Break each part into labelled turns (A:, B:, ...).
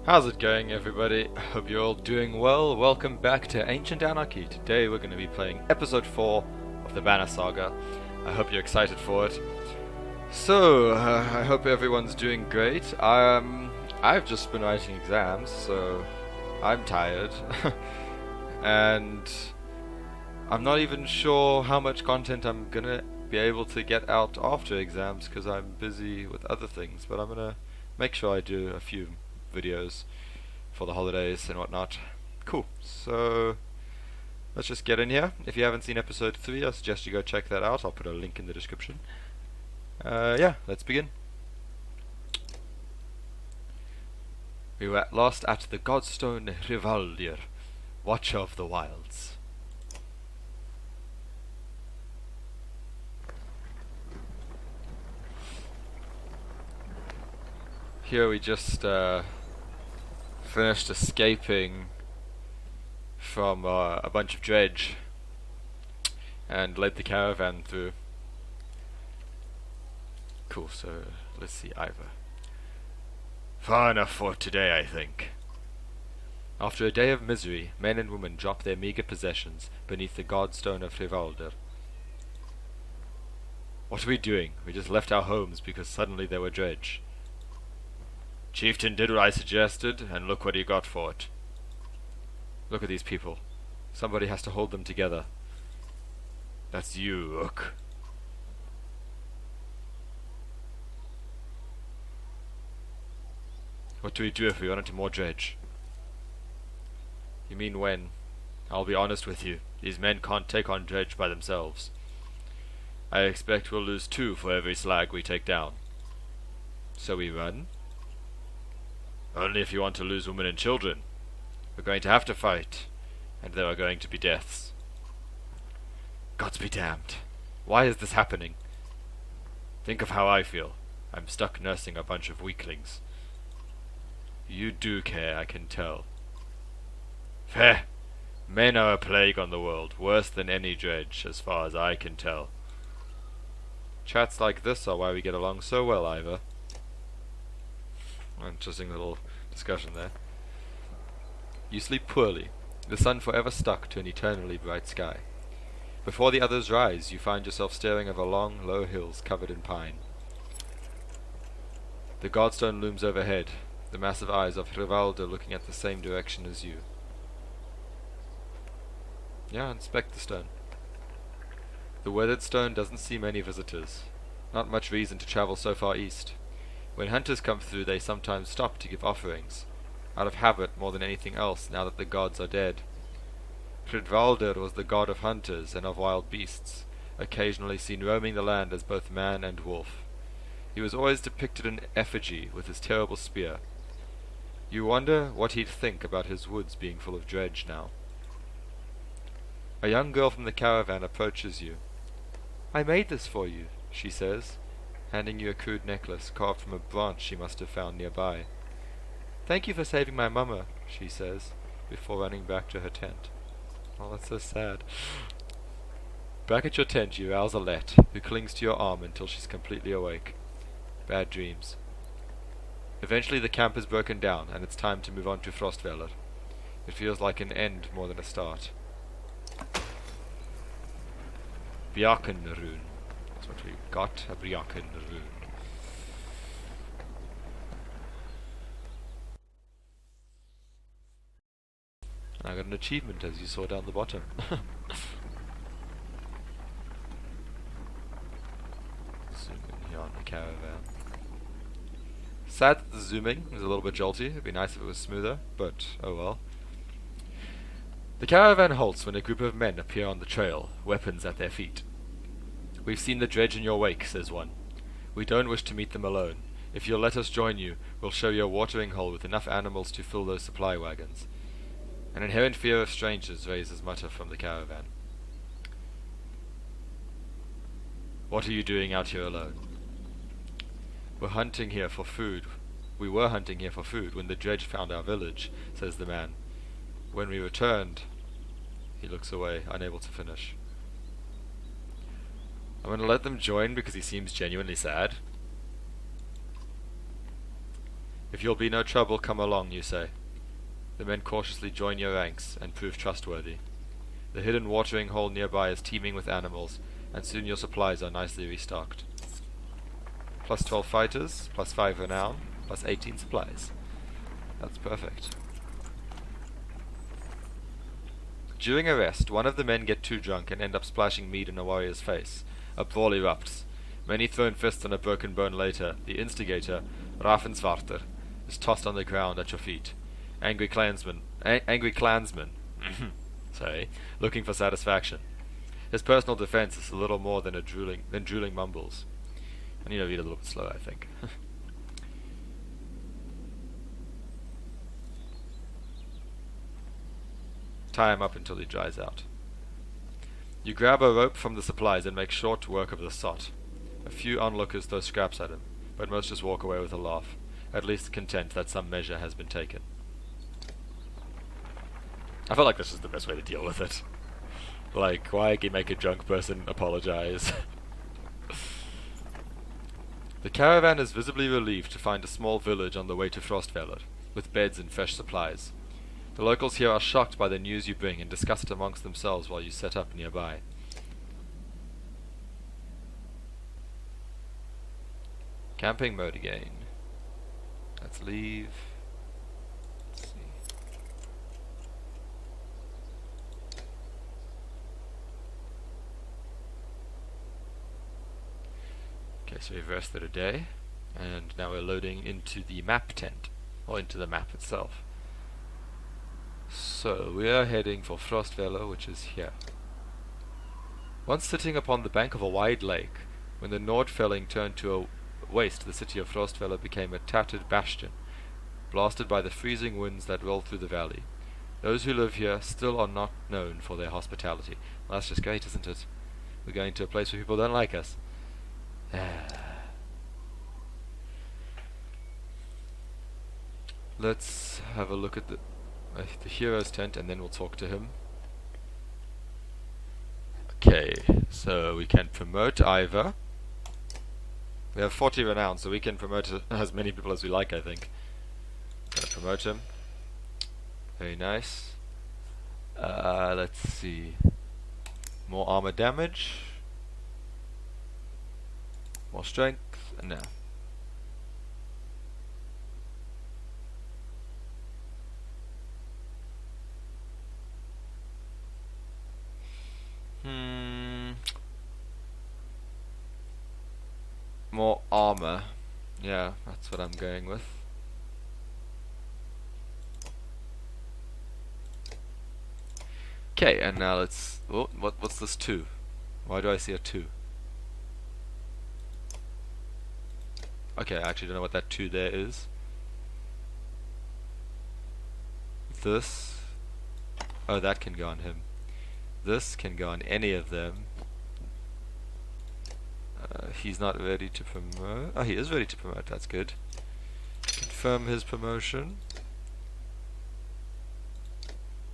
A: How's it going, everybody? Hope you're all doing well. Welcome back to Ancient Anarchy. Today we're going to be playing episode 4 of the Banner Saga. I hope you're excited for it. So, I hope everyone's doing great. I've just been writing exams, so I'm tired. And I'm not even sure how much content I'm going to be able to get out after exams because I'm busy with other things, but I'm going to make sure I do a few videos for the holidays and whatnot. Cool. So let's just get in here. If you haven't seen episode 3, I suggest you go check that out. I'll put a link in the description. Yeah, let's begin. We were at last at the Godstone Rivaldir, Watcher of the Wilds. Here we just finished escaping from a bunch of dredge and led the caravan through. Cool, so let's see Ivor. Far enough for today, I think. After a day of misery, men and women drop their meager possessions beneath the Godstone of Rivaldir. What are we doing? We just left our homes because suddenly there were dredge. Chieftain did what I suggested, and look what he got for it. Look at these people. Somebody has to hold them together. That's you, Ook. What do we do if we run into more dredge? You mean when? I'll be honest with you. These men can't take on dredge by themselves. I expect we'll lose 2 for every slag we take down. So we run? Only if you want to lose women and children. We're going to have to fight, and there are going to be deaths. Gods be damned. Why is this happening? Think of how I feel. I'm stuck nursing a bunch of weaklings. You do care, I can tell. Fair. Men are a plague on the world, worse than any dredge, as far as I can tell. Chats like this are why we get along so well, Ivor. Interesting little discussion there. You sleep poorly, the sun forever stuck to an eternally bright sky. Before the others rise, you find yourself staring over long, low hills covered in pine. The Godstone looms overhead, the massive eyes of Rivaldo looking at the same direction as you. Yeah, inspect the stone. The weathered stone doesn't see many visitors. Not much reason to travel so far east. When hunters come through, they sometimes stop to give offerings, out of habit more than anything else now that the gods are dead. Hridvaldir was the god of hunters and of wild beasts, occasionally seen roaming the land as both man and wolf. He was always depicted in effigy with his terrible spear. You wonder what he'd think about his woods being full of dredge now. A young girl from the caravan approaches you. "I made this for you," she says, handing you a crude necklace carved from a branch she must have found nearby. "Thank you for saving my mama," she says, before running back to her tent. Oh, that's so sad. Back at your tent, you rouse Alette, who clings to your arm until she's completely awake. Bad dreams. Eventually the camp is broken down, and it's time to move on to Frostveller. It feels like an end more than a start. Bjarkenrune. That's what we got, a Bjarkenrune. I got an achievement, as you saw down the bottom. Zoom in here on the caravan. Sad that the zooming is a little bit jolty. It'd be nice if it was smoother, but oh well. The caravan halts when a group of men appear on the trail, weapons at their feet. "We've seen the dredge in your wake," says one. "We don't wish to meet them alone. If you'll let us join you, we'll show you a watering hole with enough animals to fill those supply wagons." An inherent fear of strangers raises mutter from the caravan. "What are you doing out here alone?" "We're hunting here for food. We were hunting here for food when the dredge found our village," says the man. "When we returned..." He looks away, unable to finish. I'm going to let them join because he seems genuinely sad. If you'll be no trouble, come along, you say. The men cautiously join your ranks and prove trustworthy. The hidden watering hole nearby is teeming with animals, and soon your supplies are nicely restocked. Plus 12 fighters, plus 5 renown, plus 18 supplies. That's perfect. During a rest, one of the men get too drunk and end up splashing mead in a warrior's face. A brawl erupts. Many thrown fists and a broken bone later, the instigator, Raffenswarter, is tossed on the ground at your feet. Angry clansman, sorry, looking for satisfaction. His personal defense is a little more than drooling mumbles. I need to read a little bit slower, I think. Tie him up until he dries out. You grab a rope from the supplies and make short work of the sot. A few onlookers throw scraps at him, but most just walk away with a laugh, at least content that some measure has been taken. I feel like this is the best way to deal with it. Like, why make a drunk person apologize? The caravan is visibly relieved to find a small village on the way to Frostfeller, with beds and fresh supplies. The locals here are shocked by the news you bring and discuss it amongst themselves while you set up nearby. Camping mode again. Let's leave. Let's see. Okay, so we've rested a day, and now we're loading into the map tent, or into the map itself. So, we are heading for Frostfeller, which is here. Once sitting upon the bank of a wide lake, when the Nordfelling turned to a waste, the city of Frostfeller became a tattered bastion, blasted by the freezing winds that roll through the valley. Those who live here still are not known for their hospitality. Well, that's just great, isn't it? We're going to a place where people don't like us. Let's have a look at the hero's tent, and then we'll talk to him. Okay, so we can promote Ivor. We have 40 renown, so we can promote as many people as we like, I think. Gonna promote him. Very nice. Let's see. More armor damage. More strength. No. More armor. Yeah, that's what I'm going with. Okay, and now let's... Oh, what's this 2? Why do I see a 2? Okay, I actually don't know what that 2 there is. This... Oh, that can go on him. This can go on any of them. He's not ready to promote. Oh, he is ready to promote. That's good. Confirm his promotion.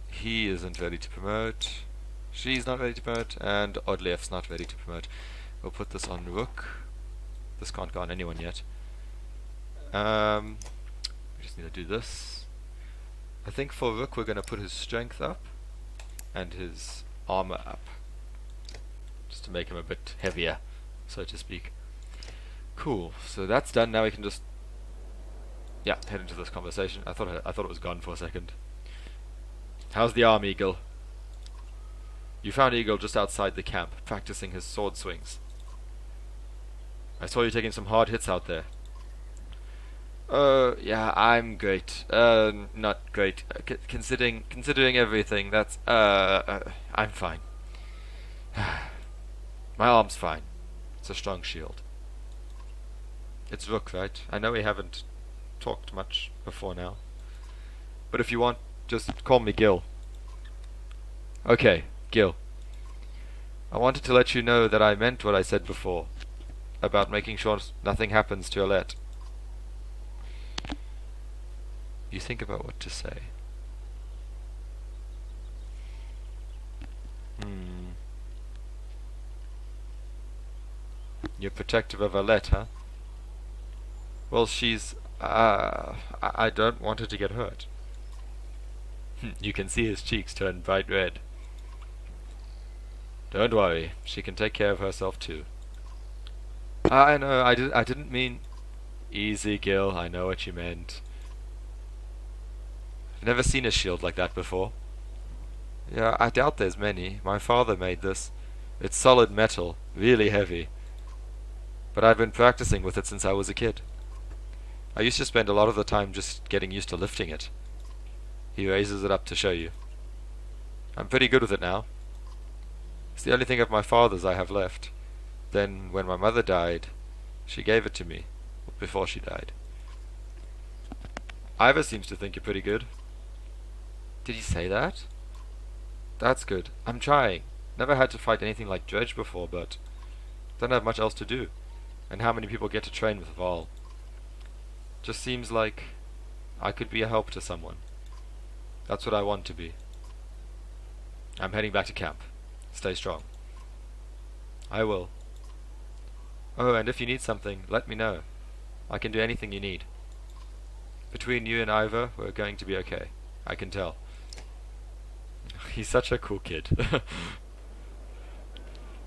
A: He isn't ready to promote. She's not ready to promote. And Odlief's not ready to promote. We'll put this on Rook. This can't go on anyone yet. We just need to do this. I think for Rook we're going to put his strength up and his armor up, just to make him a bit heavier, so to speak. Cool. So that's done. Now we can just head into this conversation. I thought it was gone for a second. How's the arm, Eagle? You found Eagle just outside the camp, practicing his sword swings. I saw you taking some hard hits out there. Yeah, I'm great. Not great. Considering everything, that's, I'm fine. My arm's fine. It's a strong shield. It's Rook, right? I know we haven't talked much before now. But if you want, just call me Gil. Okay, Gil. I wanted to let you know that I meant what I said before, about making sure nothing happens to Alette. You think about what to say. You're protective of Alette, huh? Well, she's I don't want her to get hurt. You can see his cheeks turn bright red. Don't worry, she can take care of herself too. I know, I didn't mean... Easy, Gil, I know what you meant. I've never seen a shield like that before. Yeah, I doubt there's many. My father made this. It's solid metal, really heavy. But I've been practicing with it since I was a kid. I used to spend a lot of the time just getting used to lifting it. He raises it up to show you. I'm pretty good with it now. It's the only thing of my father's I have left. Then, when my mother died, she gave it to me, before she died. Ivor seems to think you're pretty good. Did he say that? That's good. I'm trying. Never had to fight anything like dredge before, but don't have much else to do. And how many people get to train with Val? Just seems like I could be a help to someone. That's what I want to be. I'm heading back to camp. Stay strong. I will. Oh, and if you need something, let me know. I can do anything you need. Between you and Ivor, we're going to be okay. I can tell. He's such a cool kid.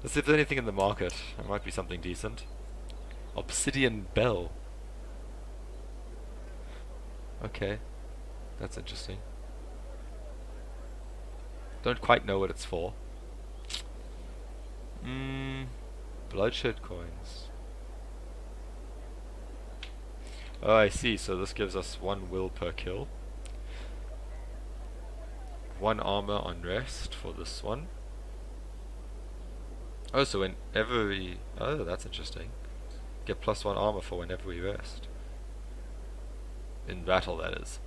A: Let's see if there's anything in the market. There might be something decent. Obsidian bell. Okay. That's interesting. Don't quite know what it's for. Bloodshed coins. Oh, I see. So this gives us 1 will per kill. 1 armor on rest for this one. Oh, so whenever we... Oh, that's interesting. Get +1 armor for whenever we rest. In battle, that is.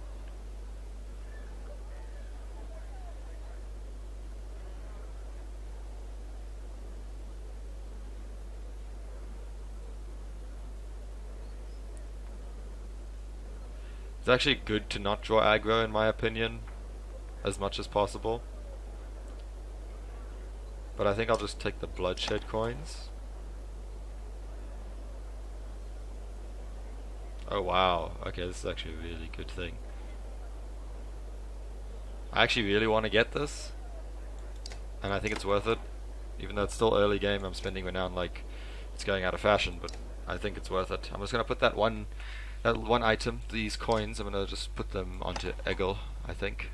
A: It's actually good to not draw aggro, in my opinion, as much as possible. But I think I'll just take the bloodshed coins. Oh wow, okay, this is actually a really good thing. I actually really want to get this, and I think it's worth it. Even though it's still early game, I'm spending renown like it's going out of fashion, but I think it's worth it. I'm just going to put that one item, these coins, I'm going to just put them onto Egil, I think.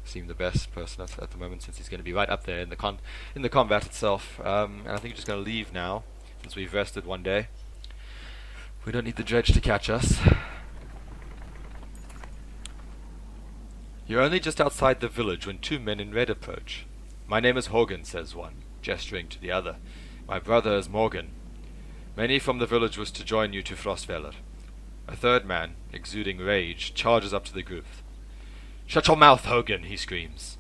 A: Seem the best person at the moment, since he's going to be right up there in the combat itself. And I think we're just going to leave now, since we've rested one day. We don't need the dredge to catch us. You're only just outside the village when 2 men in red approach. My name is Hogan, says one, gesturing to the other. My brother is Morgan. Many from the village was to join you to Frostfeller. A third man, exuding rage, charges up to the group. Shut your mouth, Hogan, he screams.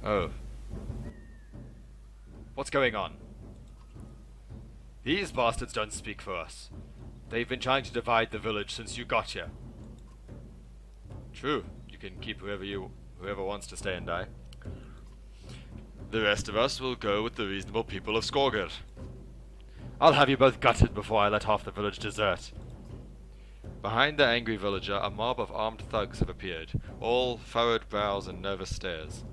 A: Oh. What's going on? These bastards don't speak for us. They've been trying to divide the village since you got here. True, you can keep whoever wants to stay and die. The rest of us will go with the reasonable people of Skorgr. I'll have you both gutted before I let half the village desert. Behind the angry villager, a mob of armed thugs have appeared, all furrowed brows and nervous stares.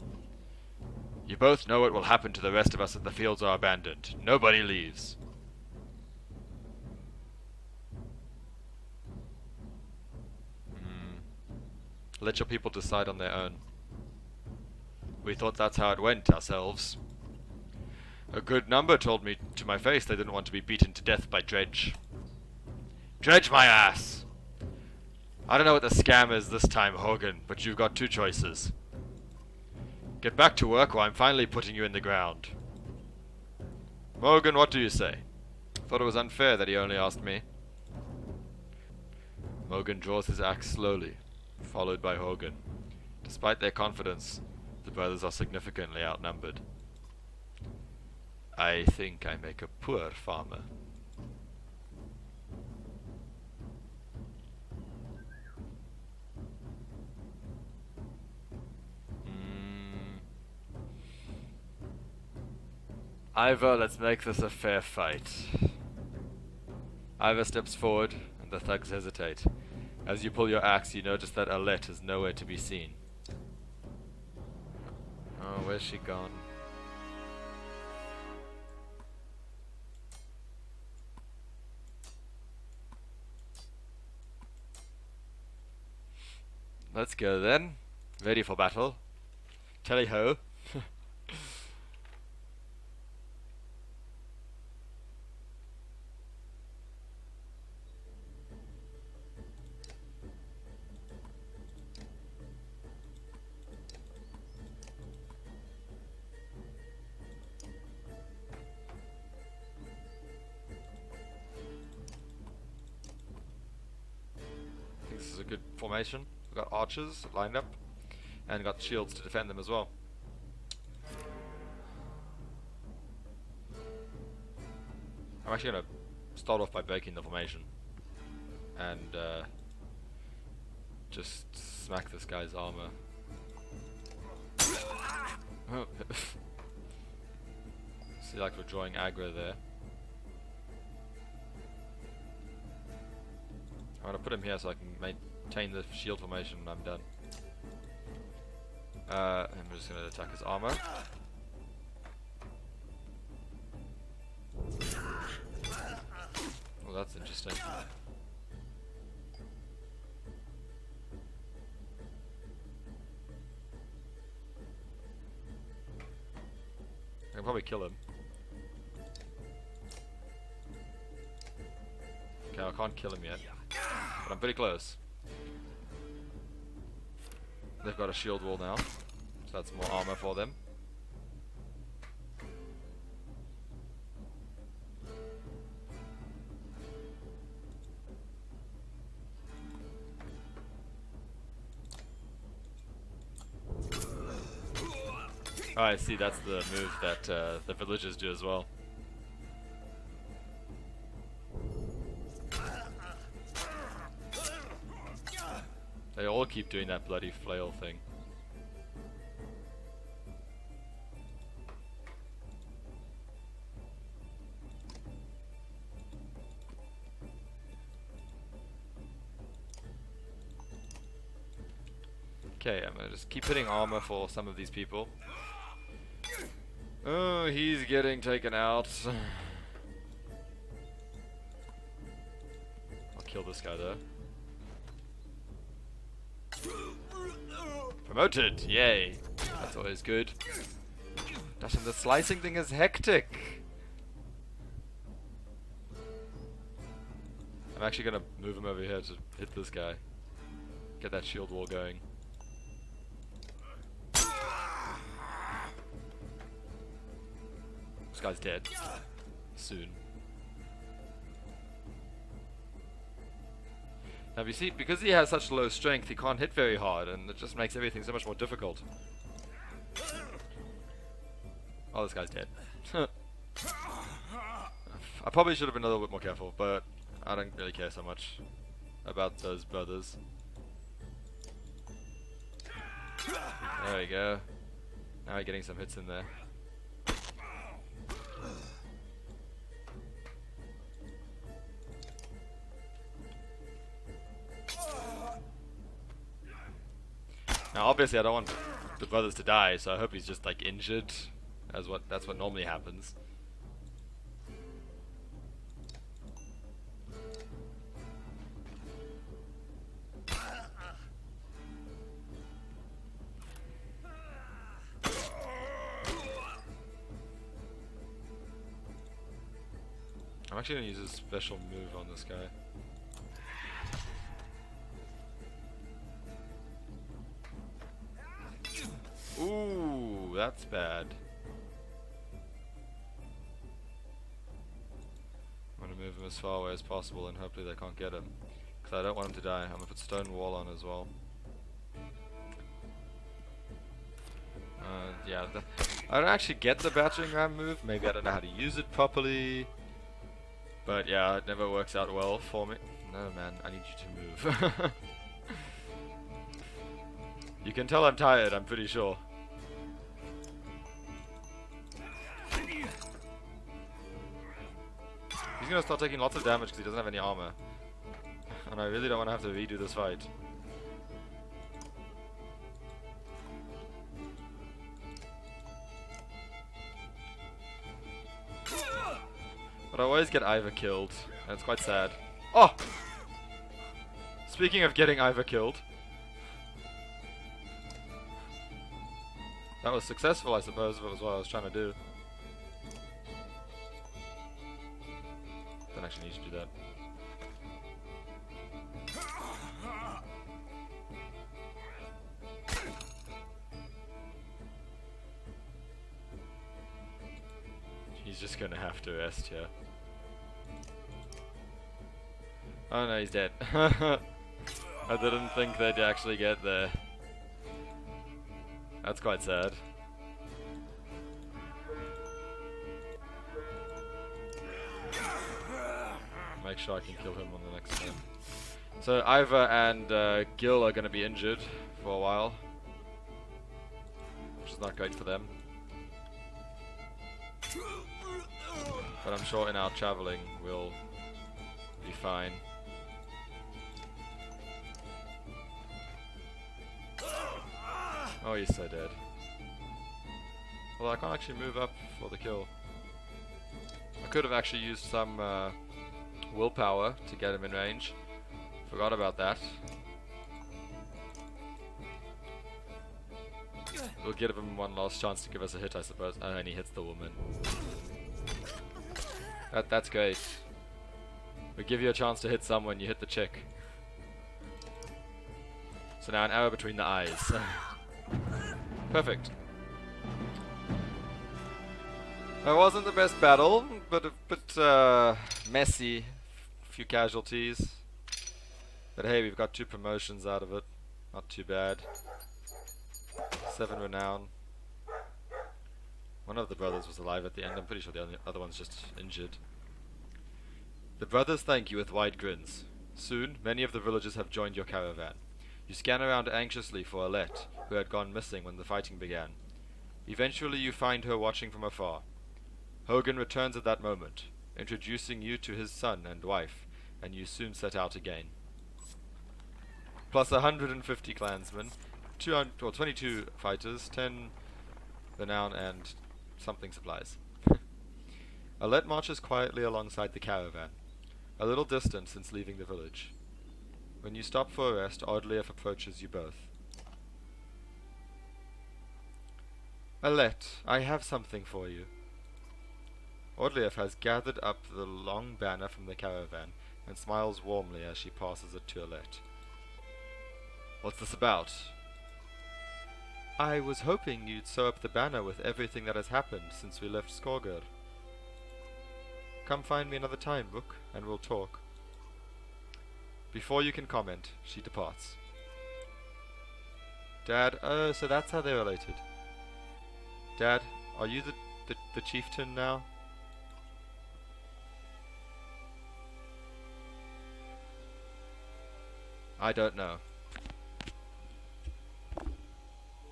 A: You both know what will happen to the rest of us if the fields are abandoned. Nobody leaves. Let your people decide on their own. We thought that's how it went ourselves. A good number told me to my face they didn't want to be beaten to death by dredge. Dredge my ass! I don't know what the scam is this time, Hogan, but you've got 2 choices. Get back to work or I'm finally putting you in the ground. Morgan, what do you say? Thought it was unfair that he only asked me. Morgan draws his axe slowly, followed by Hogan. Despite their confidence, the brothers are significantly outnumbered. I think I make a poor farmer. Ivor, let's make this a fair fight. Ivor steps forward and the thugs hesitate. As you pull your axe, you notice that Alette is nowhere to be seen. Oh, where's she gone? Let's go then. Ready for battle. Tally ho. This is a good formation. We've got archers lined up and got shields to defend them as well. I'm actually going to start off by breaking the formation and just smack this guy's armor. See, like we're drawing aggro there. I'm gonna put him here so I can maintain the shield formation when I'm done. And we're just gonna attack his armor. Well, that's interesting. I can probably kill him. Okay, I can't kill him yet, but I'm pretty close. They've got a shield wall now, so that's more armor for them. Oh, I see, that's the move that the villagers do as well. They all keep doing that bloody flail thing. Okay, I'm gonna just keep hitting armor for some of these people. Oh, he's getting taken out. I'll kill this guy though. Promoted! Yay! That's always good. Gosh, and the slicing thing is hectic! I'm actually gonna move him over here to hit this guy. Get that shield wall going. This guy's dead. Soon. Now you see, because he has such low strength, he can't hit very hard, and it just makes everything so much more difficult. Oh, this guy's dead. I probably should have been a little bit more careful, but I don't really care so much about those brothers. There we go. Now we're getting some hits in there. Now obviously I don't want the brothers to die, so I hope he's just like injured, that's what normally happens. I'm actually gonna use a special move on this guy. Ooh, that's bad. I'm gonna move him as far away as possible and hopefully they can't get him. Because I don't want him to die. I'm gonna put stone wall on as well. Yeah, I don't actually get the battering ram move. Maybe I don't know how to use it properly. But yeah, it never works out well for me. No man, I need you to move. You can tell I'm tired, I'm pretty sure. He's gonna start taking lots of damage because he doesn't have any armor. And I really don't want to have to redo this fight. But I always get Ivor killed, and it's quite sad. Oh! Speaking of getting Ivor killed. That was successful, I suppose, if it was what I was trying to do. Don't actually need to do that. He's just gonna have to rest here. Oh no, he's dead. I didn't think they'd actually get there. That's quite sad. Make sure I can kill him on the next turn. So Ivor and Gil are gonna be injured for a while, which is not great for them. But I'm sure in our traveling we'll be fine. Oh, he's so dead. Well, I can't actually move up for the kill. I could have actually used some willpower to get him in range. Forgot about that. We'll give him one last chance to give us a hit, I suppose. Oh, and he hits the woman. That's great. We give you a chance to hit someone, you hit the chick. So now an arrow between the eyes. Perfect. That wasn't the best battle, but a bit messy. A few casualties. But hey, we've got 2 promotions out of it. Not too bad. 7 renown. One of the brothers was alive at the end. I'm pretty sure the other one's just injured. The brothers thank you with wide grins. Soon, many of the villagers have joined your caravan. You scan around anxiously for Alette, who had gone missing when the fighting began. Eventually you find her watching from afar. Hogan returns at that moment, introducing you to his son and wife, and you soon set out again. Plus 150 clansmen, 22 fighters, 10 renown, and something supplies. Alette marches quietly alongside the caravan, a little distant since leaving the village. When you stop for a rest, Odlief approaches you both. Alette, I have something for you. Odlief has gathered up the long banner from the caravan and smiles warmly as she passes it to Alette. What's this about? I was hoping you'd sew up the banner with everything that has happened since we left Skorgr. Come find me another time, Book, and we'll talk. Before you can comment, she departs. Dad, oh, so that's how they're related. Dad, are you the chieftain now? I don't know.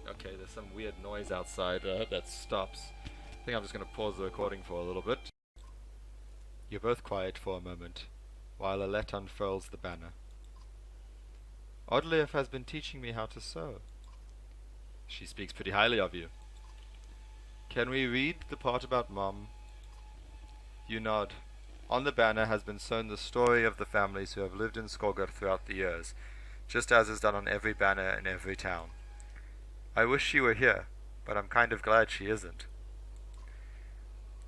A: Okay, there's some weird noise outside. I hope that stops. I think I'm just going to pause the recording for a little bit. You're both quiet for a moment, while Alette unfurls the banner. Odlief has been teaching me how to sew. She speaks pretty highly of you. Can we read the part about Mom? You nod. On the banner has been sewn the story of the families who have lived in Skorgr throughout the years, just as is done on every banner in every town. I wish she were here, but I'm kind of glad she isn't.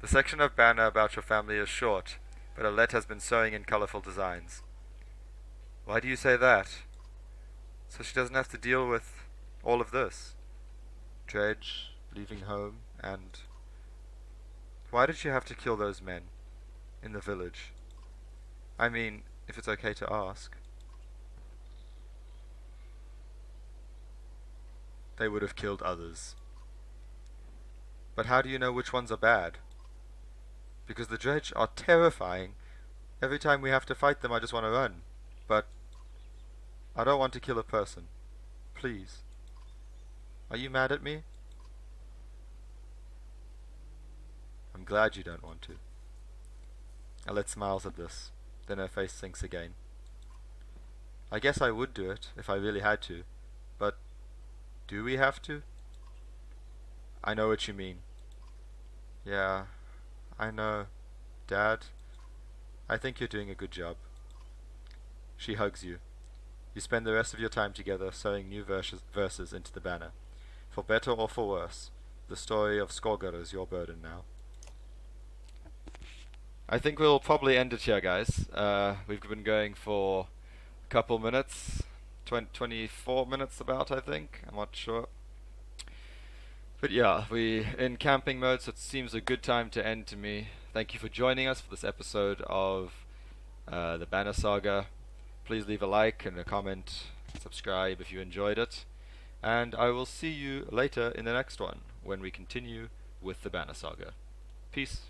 A: The section of banner about your family is short, but Alette has been sewing in colorful designs. Why do you say that? So she doesn't have to deal with all of this. Dredge, leaving home, and... Why did she have to kill those men in the village? I mean, if it's okay to ask. They would have killed others. But how do you know which ones are bad? Because the dredge are terrifying. Every time we have to fight them, I just want to run. But I don't want to kill a person. Please. Are you mad at me? I'm glad you don't want to. Alette smiles at this. Then her face sinks again. I guess I would do it if I really had to, but do we have to? I know what you mean. Yeah, I know. Dad, I think you're doing a good job. She hugs you. You spend the rest of your time together sewing new verses into the banner. For better or for worse, the story of Skorger is your burden now. I think we'll probably end it here, guys. We've been going for a couple minutes. 24 minutes about, I think. I'm not sure. But yeah, we in camping mode, so it seems a good time to end to me. Thank you for joining us for this episode of the Banner Saga. Please leave a like and a comment, subscribe if you enjoyed it, and I will see you later in the next one when we continue with the Banner Saga. Peace.